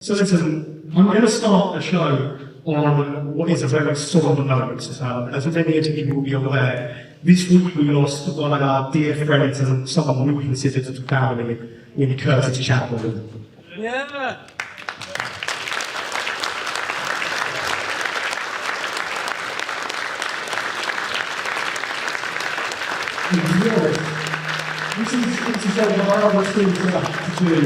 So listen, I'm going to start the show on what is a very somber note. As many of you will be aware, this week we lost one of our dear friends and someone we consider to family in Curtis Chapman. Yeah. This is a horrible thing to have to do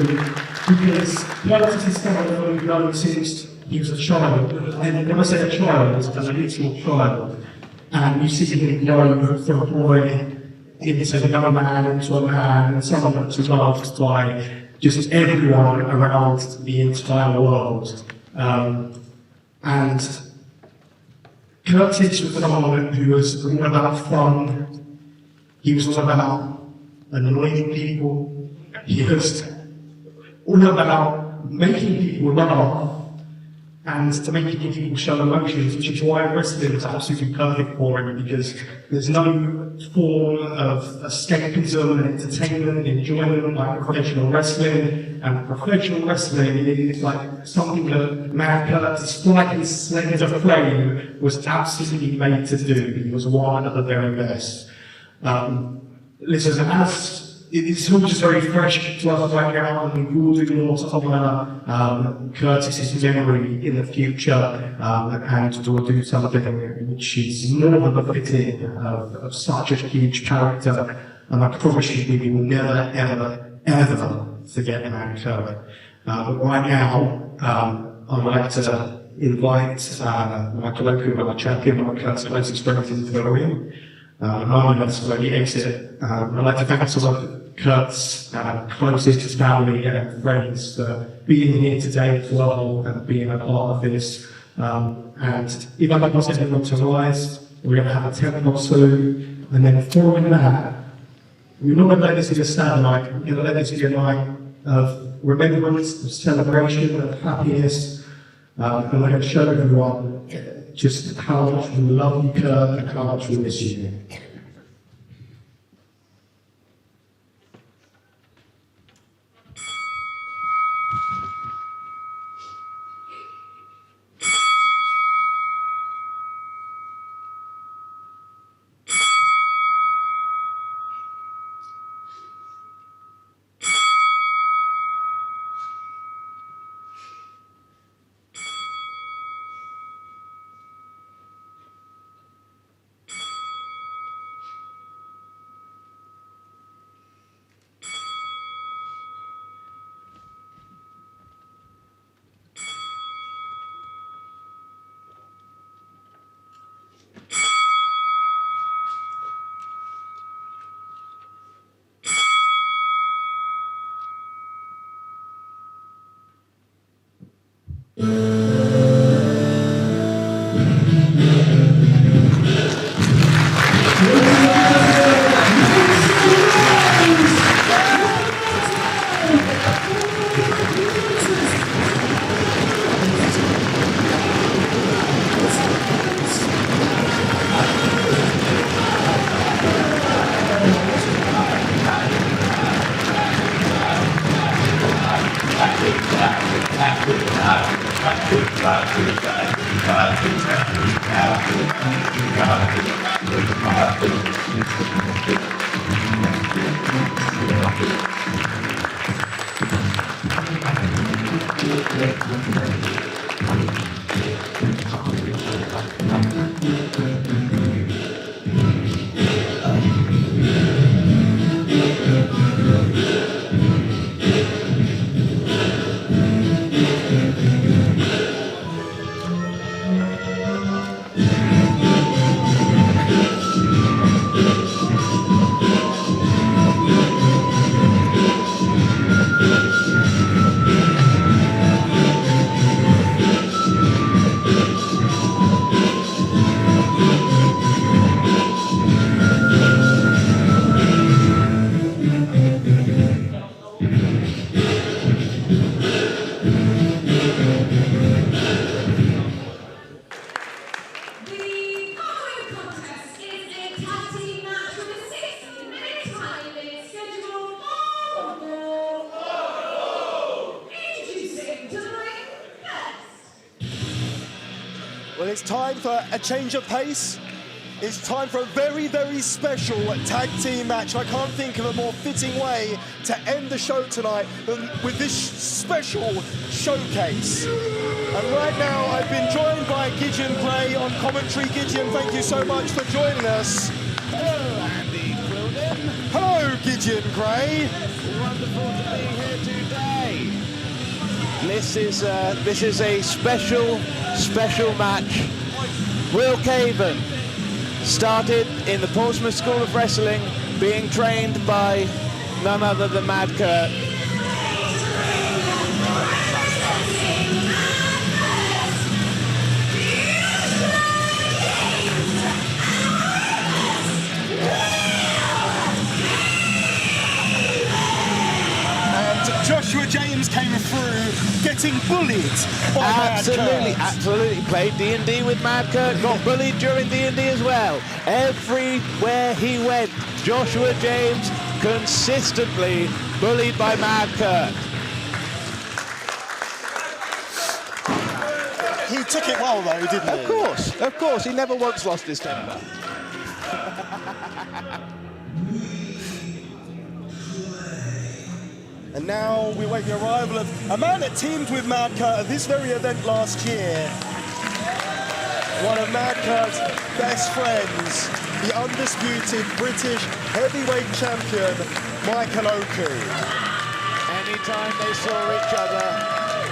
because Curtis is someone who we've known since he was a child. And when I say a child, it's a literal child. And you see him grow from a boy into a young man, into a man, and someone that's loved by just everyone around the entire world. And Curtis was someone who was all about fun. He was all about annoying people. He was all about making people laugh and making people show emotions, which is why wrestling is absolutely perfect for him, because there's no form of escapism and entertainment and enjoyment like professional wrestling. And professional wrestling is like something that man Curtis, despite his slender frame, was absolutely made to do. He was one of the very best. Listen, as it's all just very fresh to us right now, and we will do more to honour Curtis's memory in the future, and we'll do something which is more than befitting of such a huge character, and I promise you we will never, ever, ever forget man Curtis. But right now, I'd like to invite my colloquial, my champion, my closest friends into the room. I'm going to exit. I'd like to thank some of Kurt's closest family and friends for being here today as well and being a part of this. And if I'd like to ask everyone to rise, we're going to have a 10 or so, and then following that, we're not going to let this be a sad night, we're going to let this be a night of remembrance, of celebration, of happiness, and we're going to show everyone just how much we love you, Kurt, and how much we miss you. Well, it's time for a change of pace. It's time for a very, very special tag team match. I can't think of a more fitting way to end the show tonight than with this special showcase. And right now, I've been joined by Gideon Gray on commentary. Gideon, thank you so much for joining us. Hello, Andy Quilden. Hello, Gideon Gray. Wonderful to be here today. This is a special match. Will Kaven started in the Portsmouth School of Wrestling, being trained by none other than Mad Kurt. Joshua James came through getting bullied by Mad Kurt. Absolutely. Played D&D with Mad Kurt, got bullied during D&D as well. Everywhere he went, Joshua James consistently bullied by Mad Kurt. He took it well though, didn't he? Of course, he never once lost his temper. And now we wait the arrival of a man that teamed with Mad Kurt at this very event last year. One of Mad Kurt's best friends, the undisputed British heavyweight champion, Michael Oku. Anytime they saw each other,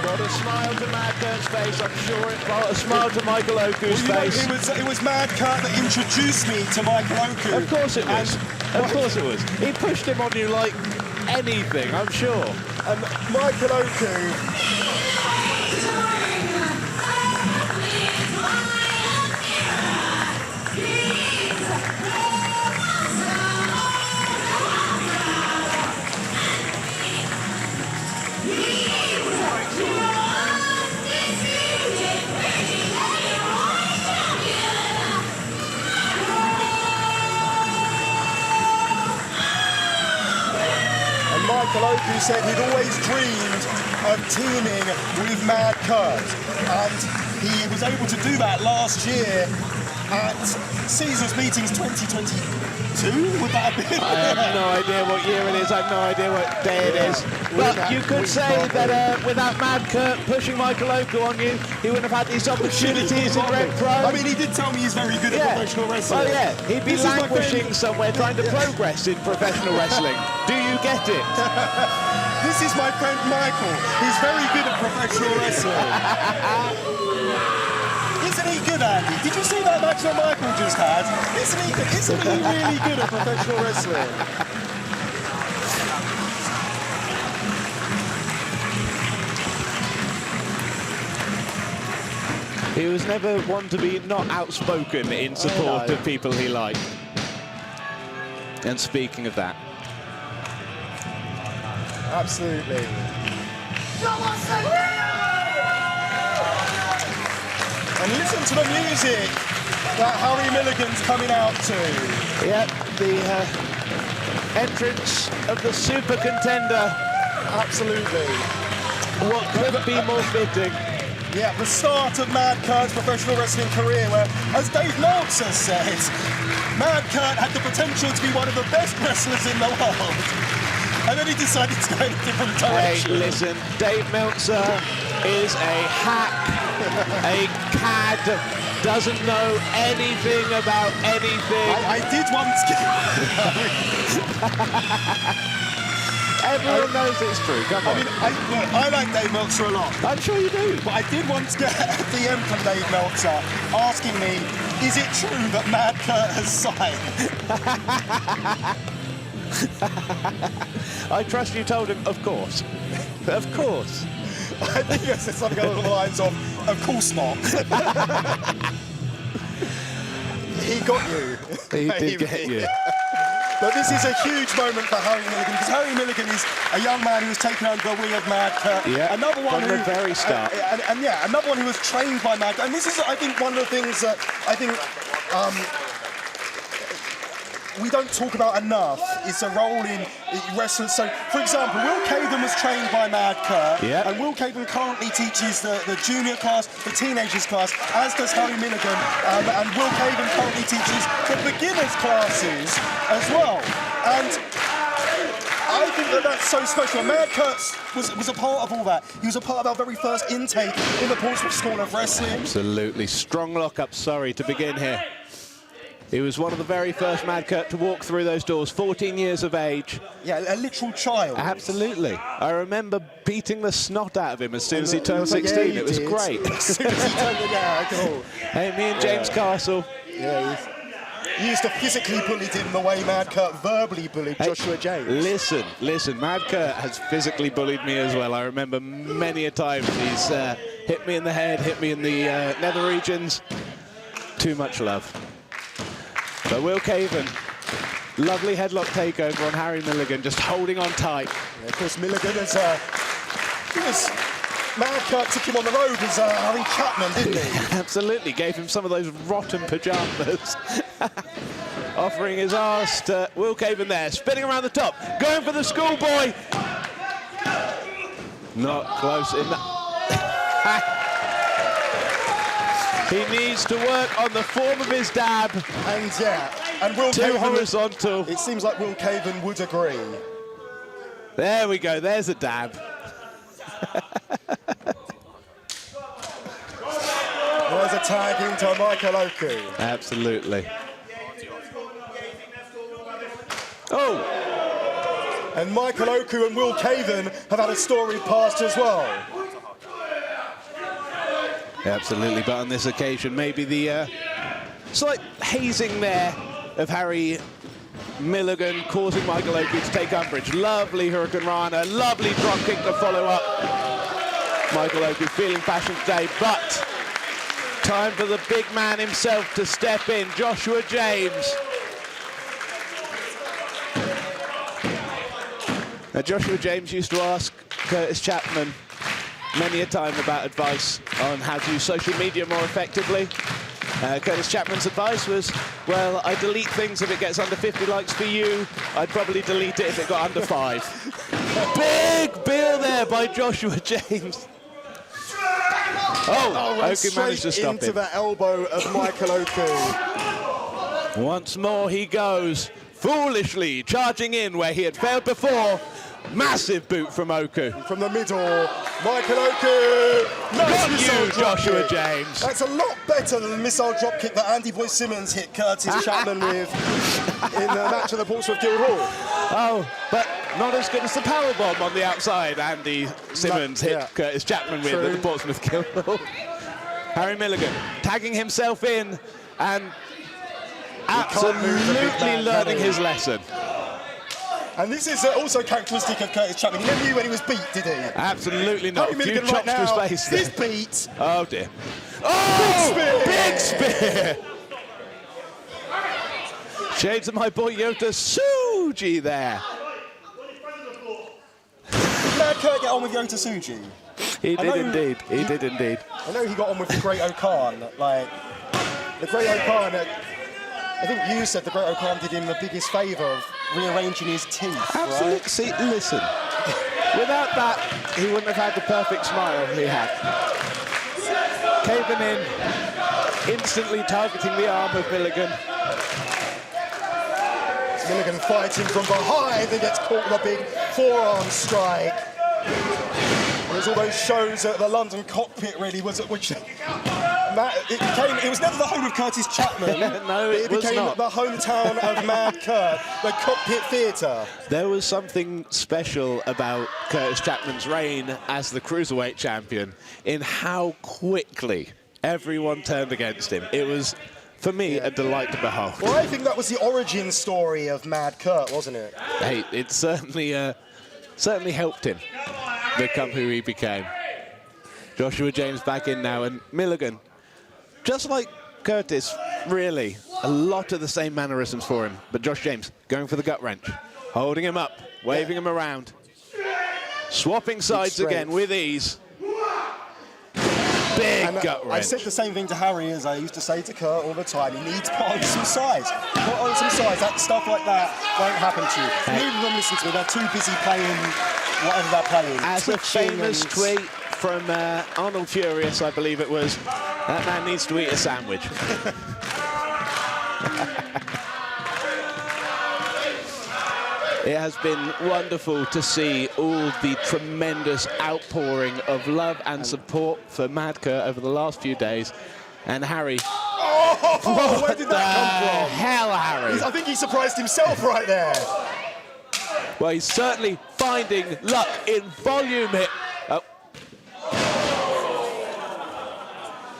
brought a smile to Mad Kurt's face. I'm sure it brought a smile to Michael Oku's face. It was Mad Kurt that introduced me to Michael Oku. Of course it was. Of course it was. He pushed him on you like anything, I'm sure. And Michael Oku. Michael Oku said he'd always dreamed of teaming with Mad Kurt, and he was able to do that last year at Caesars Meetings 2022, would that have been? I have no idea what year it is, I have no idea what day it is. But you could say that without Mad Kurt pushing Michael Oku on you, he wouldn't have had these opportunities in Red Pro. I mean, he did tell me he's very good at professional wrestling. Well, yeah, he'd be languishing somewhere trying to progress in professional wrestling. Do you get it? This is my friend Michael. He's very good at professional wrestling. Isn't he good, Andy? Did you see that match that Michael just had? Isn't he really good at professional wrestling? He was never one to be not outspoken in support of people he liked. And speaking of that. Absolutely. And listen to the music that Harry Milligan's coming out to. Yep, the entrance of the super contender. Absolutely. What could be more fitting? Yeah, the start of Mad Kurt's professional wrestling career, where, as Dave Meltzer said, Mad Kurt had the potential to be one of the best wrestlers in the world. And then he decided to go in a different direction. Hey, listen, Dave Meltzer is a hack, a cad, doesn't know anything about anything. I did once get... Everyone knows it's true, come on. I mean, I like Dave Meltzer a lot. I'm sure you do. But I did once get a DM from Dave Meltzer asking me, is it true that Mad Kurt has signed? I trust you told him, of course. Of course. I think I said something along the lines of course not. He got you. He did get you. But this is a huge moment for Harry Milligan, because Harry Milligan is a young man who was taken under the wing of Mad Kurt. Yeah, another one from the very start. And yeah, another one who was trained by Mad Kurt. And this is, I think, one of the things that I think we don't talk about enough is a role in wrestling. So, for example, Will Kaven was trained by Mad Kurt, and Will Kaven currently teaches the junior class, the teenagers class, as does Harry Milligan, and Will Kaven currently teaches the beginners classes as well. And I think that's so special. Mad Kurt was a part of all that. He was a part of our very first intake in the Portsmouth School of Wrestling. Absolutely. Strong lockup, sorry, to begin here. He was one of the very first Mad Kurt to walk through those doors, 14 years of age. Yeah, a literal child. Absolutely. I remember beating the snot out of him as soon as he turned 16. Yeah, it was great. As soon as he turned cool. Hey, me and James Castle. Yeah, he used to physically bully him the way Mad Kurt verbally bullied Joshua James. Listen, Mad Kurt has physically bullied me as well. I remember many a time he's hit me in the head, hit me in the nether regions. Too much love. But Will Kaven, lovely headlock takeover on Harry Milligan, just holding on tight. Yeah, of course, Milligan is Mad Kurt took him on the road as Harry Chapman, didn't he? Absolutely, gave him some of those rotten pyjamas. Offering his arse to Will Kaven there, spinning around the top, going for the schoolboy. Not close enough. He needs to work on the form of his dab. And Will Too Kaven, horizontal. it seems like Will Kaven would agree. There we go, there's a dab. There's a tag into Michael Oku. Absolutely. Oh! And Michael Oku and Will Kaven have had a storied past as well. Absolutely, but on this occasion, maybe the slight hazing there of Harry Milligan causing Michael Oku to take umbrage. Lovely Hurricane Rana, lovely drop kick to follow up. Michael Oku feeling passion today, but time for the big man himself to step in, Joshua James. Now, Joshua James used to ask Curtis Chapman many a time about advice on how to use social media more effectively. Curtis Chapman's advice was, well, I delete things if it gets under 50 likes for you. I'd probably delete it if it got under 5. Big bill there by Joshua James. Oh, Oku managed to stop into him. the elbow of Michael Oku. Once more he goes, foolishly charging in where he had failed before. Massive boot from Oku. From the middle, Michael Oku. Got you, Joshua James. That's a lot better than the missile dropkick that Andy Boy Simmons hit Curtis Chapman with in the match at the Portsmouth Guildhall. Oh, but not as good as the powerbomb on the outside Andy Simmons hit Curtis Chapman with at the Portsmouth Guildhall. Harry Milligan tagging himself in and absolutely learning his lesson. And this is also characteristic of Curtis Chapman. He never knew when he was beat, did he? Absolutely not. Harry Milligan right now is beat. Oh, dear. Oh, big spear! Shades of my boy Yota Tsuji there. Did Mad Kurt get on with Yota Tsuji? He did indeed. He did indeed. I know he got on with the Great Okan. Like, the Great Okan, I think you said the Great Okan did him the biggest favour of rearranging his teeth. Absolutely. Right? See, listen. Without that, he wouldn't have had the perfect smile he had. Kaven in, instantly targeting the arm of Milligan. Milligan fighting from behind and gets caught with a big forearm strike. There's all those shows at the London Cockpit, really, it was never the home of Curtis Chapman. No, it was became not. the hometown of Mad Kurt, the Cockpit Theatre. There was something special about Curtis Chapman's reign as the Cruiserweight champion in how quickly everyone turned against him. It was, for me, a delight to behold. Well, I think that was the origin story of Mad Kurt, wasn't it? Hey, it certainly helped him become who he became. Joshua James back in now, and Milligan, just like Curtis, really, a lot of the same mannerisms for him. But Josh James going for the gut wrench, holding him up, waving him around, swapping sides again with ease. Big And gut I wrench. said the same thing to Harry as I used to say to Kurt all the time. He needs to put on some size. Put on some size. That stuff like that won't happen to you. Neither of them listen to me. They're too busy playing whatever they're playing. As a Twitching famous and- tweet from Arnold Furious, I believe it was, that man needs to eat a sandwich. It has been wonderful to see all the tremendous outpouring of love and support for Mad Kurt over the last few days. And Harry, Oh, where did that come from? hell, Harry. I think he surprised himself right there. Well, he's certainly finding luck in volume here. Oh.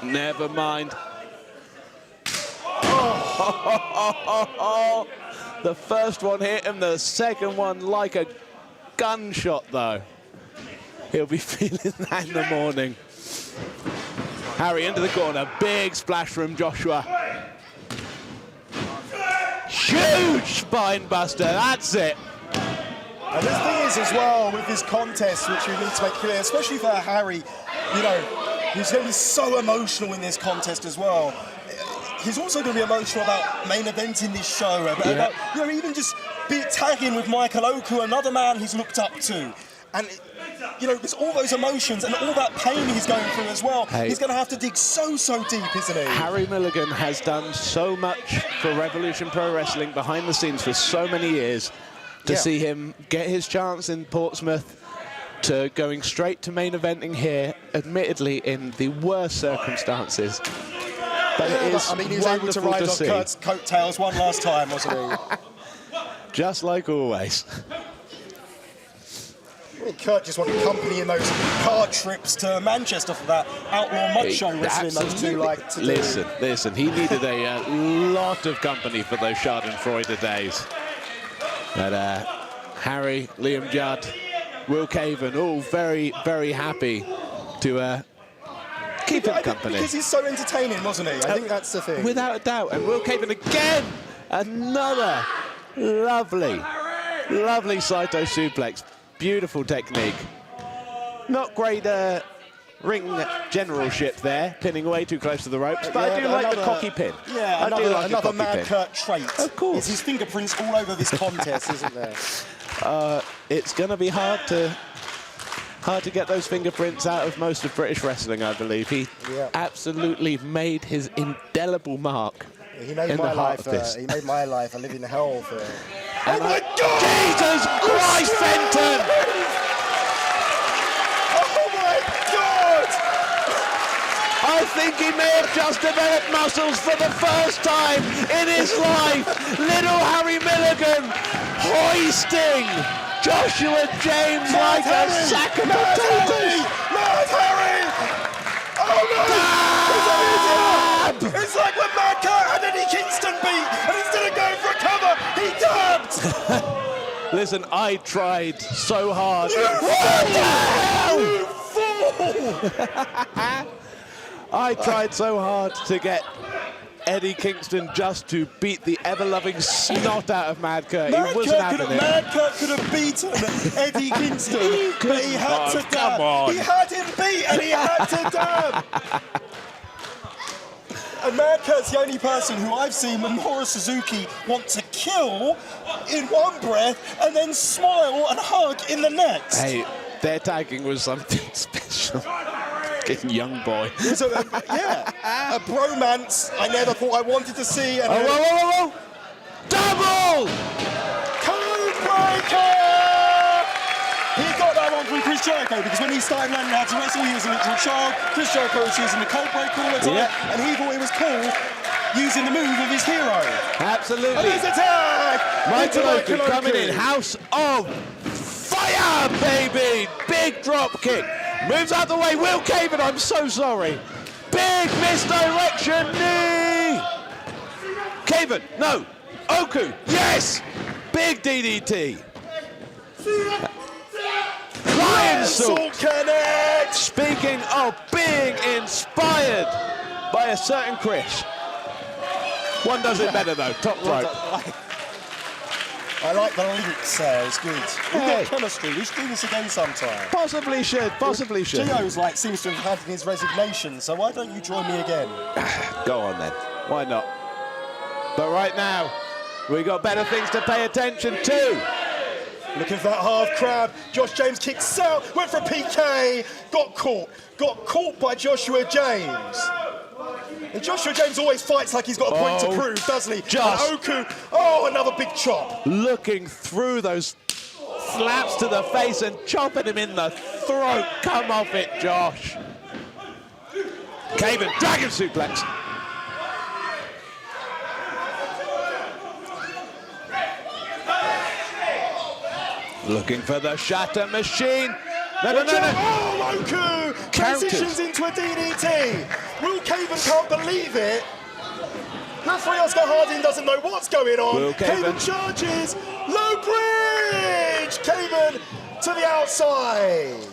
Never mind. The first one hit him, the second one like a gunshot, though. He'll be feeling that in the morning. Harry into the corner, big splash from Joshua. Huge spine buster, that's it. And the thing is as well with this contest, which we need to make clear, especially for Harry, you know, he's going to be so emotional in this contest as well. He's also going to be emotional about main eventing this show, about, you know, even just be tagging with Michael Oku, another man he's looked up to. And, you know, there's all those emotions and all that pain he's going through as well. Hey. He's going to have to dig so deep, isn't he? Harry Milligan has done so much for Revolution Pro Wrestling behind the scenes for so many years. To see him get his chance in Portsmouth, to going straight to main eventing here, admittedly in the worst circumstances. But it is I mean, he was able to wonderful ride to off see. Kurt's coattails one last time, wasn't he? Just like always. I mean, Kurt just wanted company in those car trips to Manchester for that outlaw mud show wrestling those two like to do. Listen, he needed a lot of company for those Schadenfreude days. But Harry, Liam Judd, Will Kaven, all very, very happy to keep him company. Because he's so entertaining, wasn't he? I think that's the thing. Without a doubt. And Will Kaven again, another lovely Saito suplex. Beautiful technique. Not great ring generalship there, pinning way too close to the ropes, but I do like the cocky pin. Yeah, I do like the another cocky Mad pin. Kurt trait. Of course. It's his fingerprints all over this contest, isn't there? It's going to be hard to get those fingerprints out of most of British wrestling, I believe. He absolutely made his indelible mark. He made in my the heart life. of this. He made my life a living hell for. Oh my God! Jesus Christ, Fenton! Oh my God! I think he may have just developed muscles for the first time in his life. Little Harry Milligan hoisting Joshua James like a sack of potatoes. Mad Harry! Oh no! It's like when Mad Kurt had Eddie Kingston beat, and instead of going for a cover, he dubbed! Listen, I tried so hard. You fool! I tried so hard to get Eddie Kingston just to beat the ever-loving snot out of Mad Kurt. He wasn't having it. Mad Kurt could have beaten Eddie Kingston, but he had to dab. come on. He had him beat, and he had to dab. And Mad Kurt's the only person who I've seen Minoru Suzuki want to kill in one breath and then smile and hug in the next. Hey, their tagging was something special. Getting young boy. So, a bromance I never thought I wanted to see. And Whoa. Double! Codebreaker! He got that one from Chris Jericho because when he started learning how to wrestle, he was a little child. Chris Jericho was using the Codebreaker all the time, and he thought it was cool using the move of his hero. Absolutely. And there's a tag! Michael Oku coming in. House of Fire, baby! Big drop kick. Moves out the way. Will Kaven, I'm so sorry. Big misdirection knee. Kaven, no. Oku, yes. Big DDT. Lion Salt Connect! Speaking of being inspired by a certain Chris. One does it better though, top rope. I like the links there, it's good. We've Hey. got chemistry, we should do this again sometime. Possibly should. Gio's like seems to have handed his resignation, so why don't you join me again? Go on then. Why not? But right now, we got better things to pay attention to. Looking for that half crab. Josh James kicks out, went for a PK, got caught by Joshua James. And Joshua James always fights like he's got a point to prove, doesn't he? Just- And Oku, oh, another big chop. Looking through those slaps to the face and chopping him in the throat. Come off it, Josh. Kaven, dragon suplex. Looking for the shatter machine. No. Oh, Oku transitions into a DDT. Will Kaven can't believe it. Referee Oscar Harding doesn't know what's going on. Will Kaven charges. Low bridge. Kaven to the outside.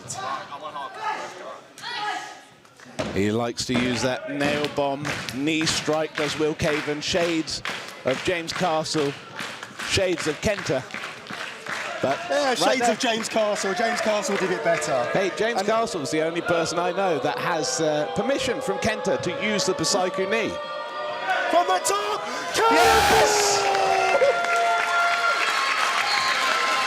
He likes to use that nail bomb knee strike, does Will Kaven. Shades of James Castle, shades of Kenta. But Yeah, shades of James Castle. James Castle did it better. Hey, James Castle's the only person I know that has permission from Kenta to use the Psycho knee. From the top. Yes!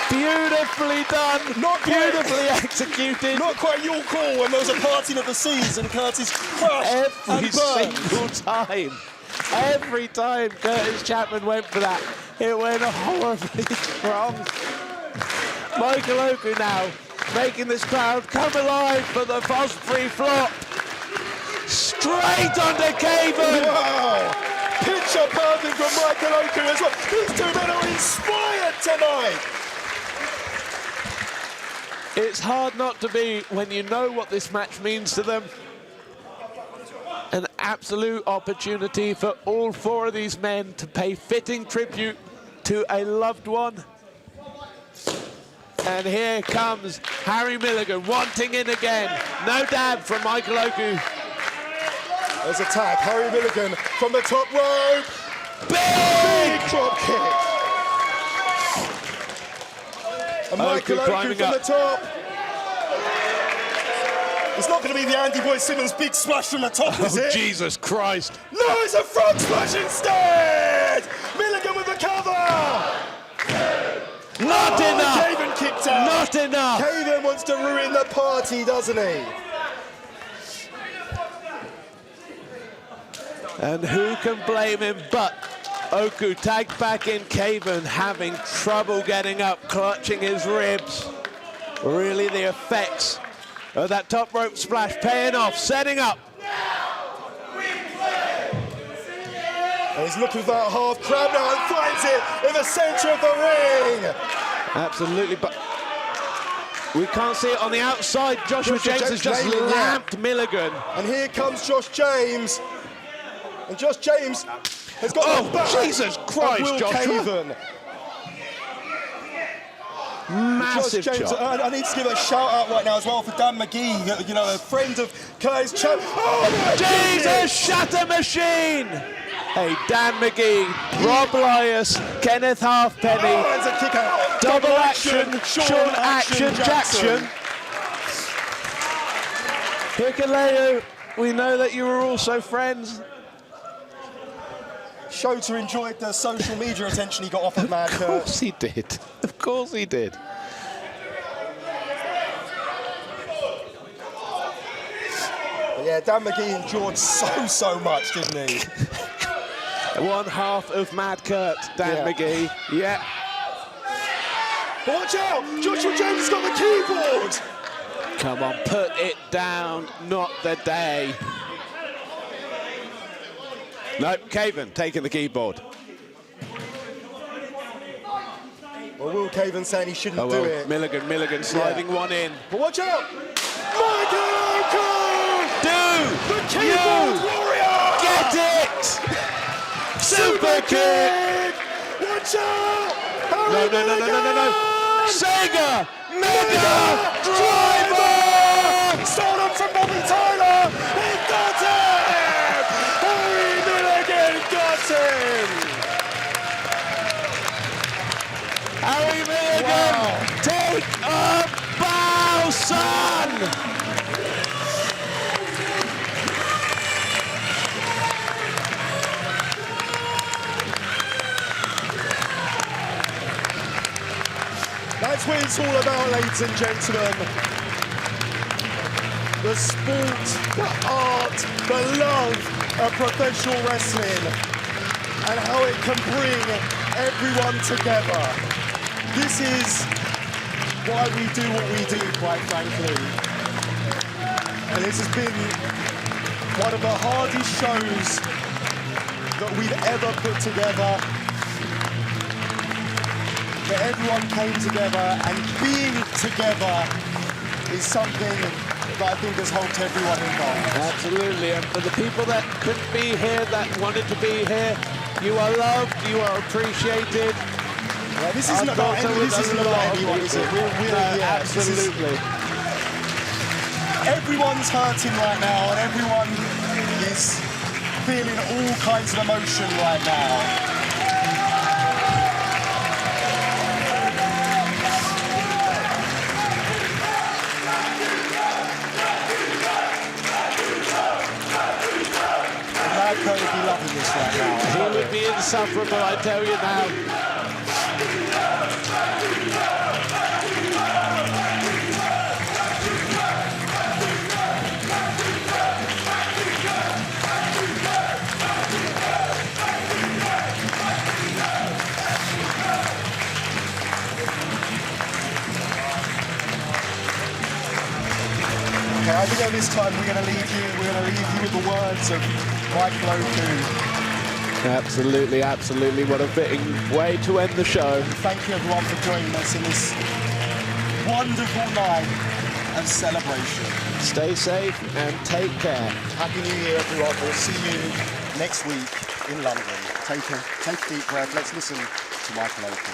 Beautifully done. Not beautifully executed. Not quite your call when there was a parting of the seas and Curtis crushed Every and burned. single time. Every time Curtis Chapman went for that, it went horribly wrong. Michael Oku now making this crowd come alive for the Fosbury flop. Straight under Kaven. Wow! Picture perfect from Michael Oku as well. These two men are inspired tonight. It's hard not to be when you know what this match means to them. An absolute opportunity for all four of these men to pay fitting tribute to a loved one. And here comes Harry Milligan wanting in again. No dab from Michael Oku. There's a tag. Harry Milligan from the top rope. Big! Drop kick. And Michael Oku climbing from up. the top. It's not going to be the Andy Boy Simmons big splash from the top, is it? Jesus Christ. No, it's a front splash instead! Milligan with the cover! Not enough! Kaven kicked out! Not enough! Kaven wants to ruin the party, doesn't he? And who can blame him but Oku tagged back in. Kaven having trouble getting up, clutching his ribs. Really the effects of that top rope splash paying off, setting up. And he's looking for that half crab now and finds it in the centre of the ring. Absolutely, but we can't see it on the outside. Joshua James has just Milligan, lamped Milligan. And here comes Josh James. And Josh James has got the back Jesus Christ, of Will Joshua. Kaven. Massive Josh James, chop. I need to give a shout out right now as well for Dan McGee, you know, a friend of Curtis Chapman. Oh my Jesus, goodness! shatter machine! Hey, Dan McGee, Rob Lyas, Kenneth Halfpenny, Oh, there's a kick out. double action, Sean Action Jackson. Hikuleo, we know that you were also friends. Shota enjoyed the social media attention he got off of Mad Of Kurt. course he did. Of course he did. Yeah, Dan McGee enjoyed so much, didn't he? One half of Mad Kurt, Dan Yeah. McGee. Yeah. But watch out! Joshua James has got the keyboard! Come on, put it down, not the day. No, Kaven taking the keyboard. Well, Will Kaven saying he shouldn't Oh, do well, it. Milligan sliding one in. But watch out! Michael Oku! Do The keyboard you warrior! get it? Super kick! Watch out! No. Sega Mega Driver! Stolen from Bobby Tyler! He got him! Harry Milligan got him! That's what it's all about, ladies and gentlemen. The sport, the art, the love of professional wrestling, and how it can bring everyone together. This is why we do what we do, quite frankly. And this has been one of the hardest shows that we've ever put together. That everyone came together, and being together is something that I think has helped everyone involved. Absolutely, and for the people that couldn't be here, that wanted to be here, you are loved, you are appreciated. Yeah, this isn't about anyone, is it? Absolutely. Everyone's hurting right now, and everyone is feeling all kinds of emotion right now. Code would be loving this right now. He would be insufferable, I tell you now. Okay, I think at this time we're going to leave you with the words of Michael Oku. Absolutely, absolutely. What a fitting way to end the show. Thank you everyone for joining us in this wonderful night of celebration. Stay safe and take care. Happy New Year, everyone. We'll see you next week in London. Take a deep breath. Let's listen to Michael Oku.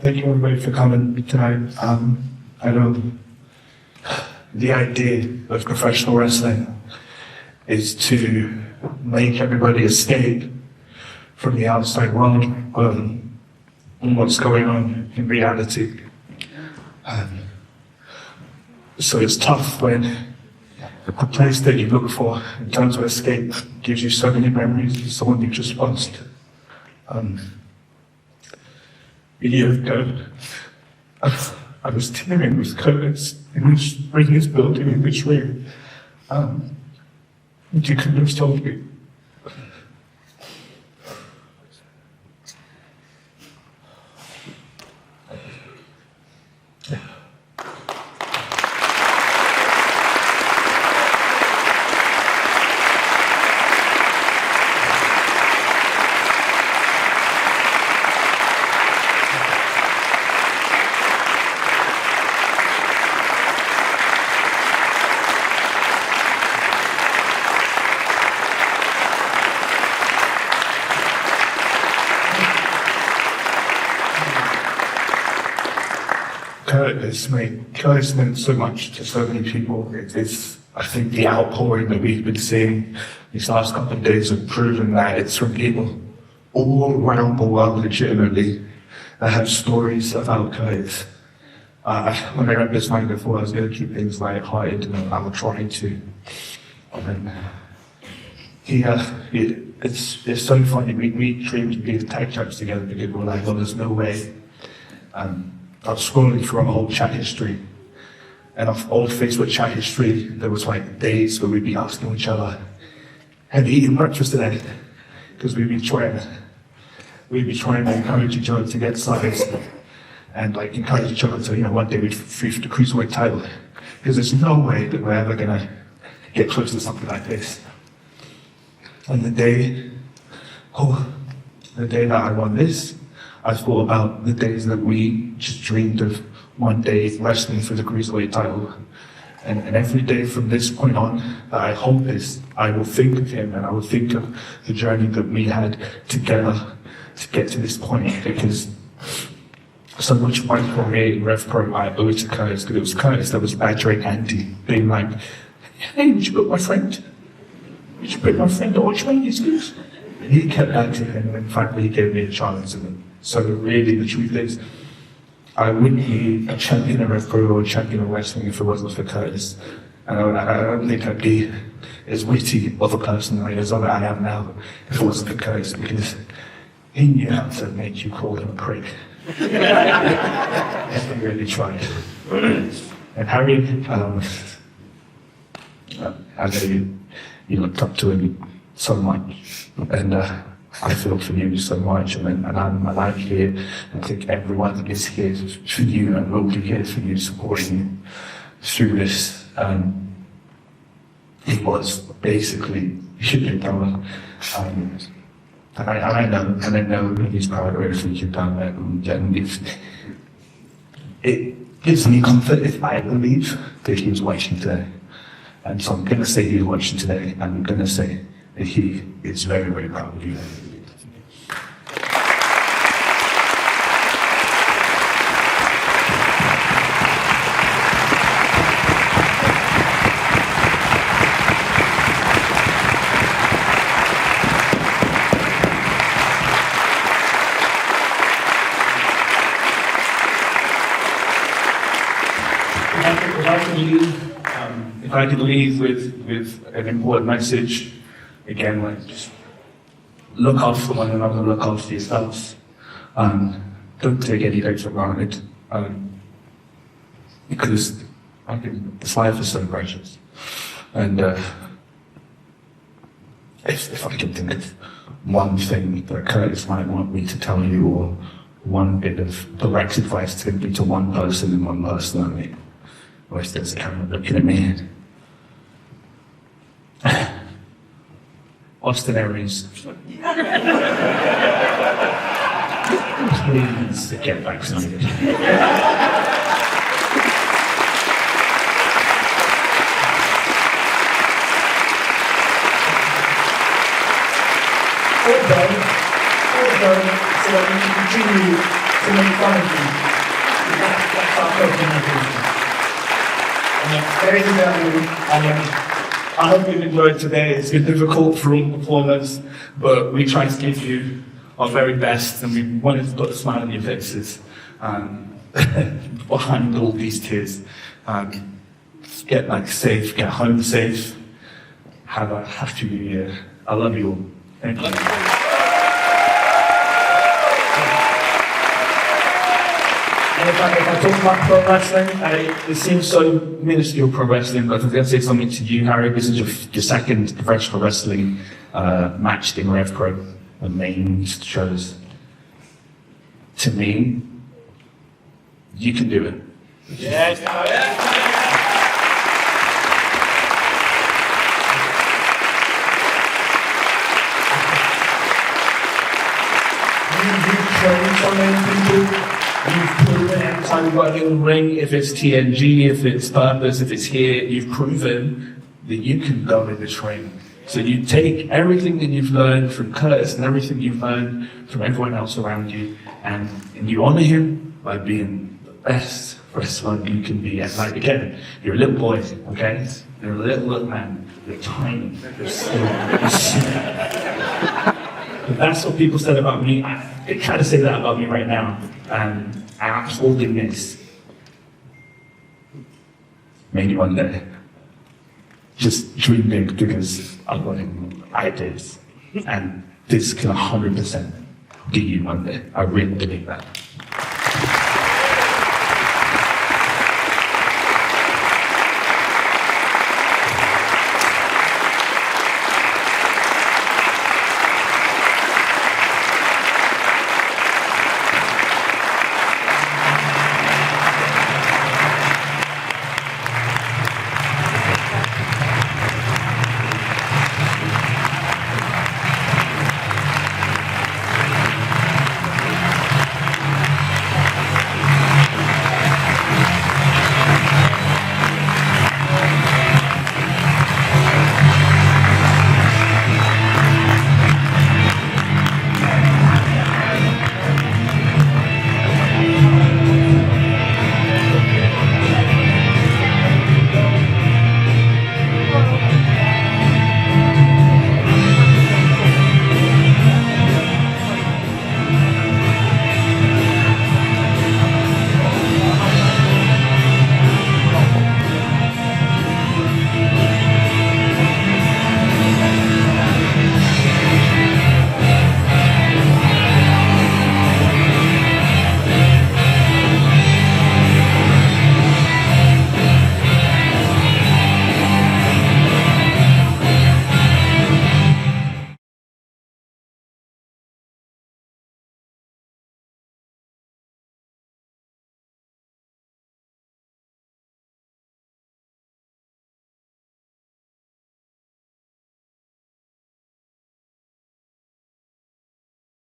Thank you everybody for coming tonight. I know the idea of professional wrestling is to make everybody escape from the outside world and what's going on in reality. So it's tough when the place that you look for in terms of escape gives you so many memories of someone you just lost. A year ago, I was tearing with Curtis in this building, in this room. You couldn't have told me. Curtis meant so much to so many people. It is, I think, the outpouring that we've been seeing these last couple of days have proven that it's from people all around the world, legitimately, that have stories about Curtis. When I read this night before, I was going to keep things light-hearted, and I'm trying to. And it's so funny. We dreamed of being tag champs together because we were like, oh, there's no way. I was scrolling through our old chat history, and our old Facebook chat history, there was like days where we'd be asking each other, have you eaten breakfast today? Because we'd be trying to encourage each other to get size. and like encourage each other to, one day we'd fight for the cruiserweight title. Because there's no way that we're ever gonna get close to something like this. And the day that I won this, I thought about the days that we just dreamed of one day wrestling for the cruiserweight title. And every day from this point on that I hold this, I will think of him and I will think of the journey that we had together to get to this point, because so much of my career in Rev Pro I owe it to Curtis, because it was Curtis that was badgering Andy, being like, hey, would you put my friend? Would you put my friend or train his goose? And he kept badgering him, and finally he gave me a chance. And so really the truth is, I wouldn't be a champion of Rev Pro or a champion of wrestling if it wasn't for Curtis. And I don't think I'd be as witty of a person as I am now if it wasn't for Curtis, because he knew how to make you call him a prick. And he really tried. And Harry, I know you looked up to him so much, and I feel for you so much, and I'm here. I think everyone is here for you and will be here for you, supporting you through this. It was basically, you should be done. And I know he's proud of everything you've done, and it gives me comfort if I believe that he was watching today. And so I'm going to say he was watching today, and I'm going to say that he is very, very proud of you. If I could leave with an important message, again, like just look after one another, look after yourselves. Don't take any days for granted, because this life is so precious. And if I can think of one thing that Curtis might want me to tell you, or one bit of direct advice to give to one person and one person only, where's there's a camera looking at me? Austin Aries. Please get vaccinated. Although, so that we can continue to make fun of you. That's our coping. I hope you enjoyed today. It's been difficult for all performers, but we tried to give you our very best, and we wanted to put a smile on your faces behind all these tears. Get safe, get home safe. Have a happy New Year. I love you all. Thank you. And if I talk about pro wrestling, it seems so minuscule pro wrestling, but if I'm going to say something to you, Harry, this is your second professional wrestling match in Rev Pro, the main shows. To me, you can do it. Yes. You've trained so many people. You've proven every time you've got in the ring, if it's TNG, if it's Purpose, if it's here, you've proven that you can go in this ring. So you take everything that you've learned from Curtis and everything you've learned from everyone else around you, and you honour him by being the best wrestler you can be. And again, you're a little boy, okay? You're a little man. You're tiny. You're But that's what people said about me. They try to say that about me right now. And I'm holding this. Maybe one day. Just dream big, because I've got ideas. And this can 100% be you one day. I really believe that.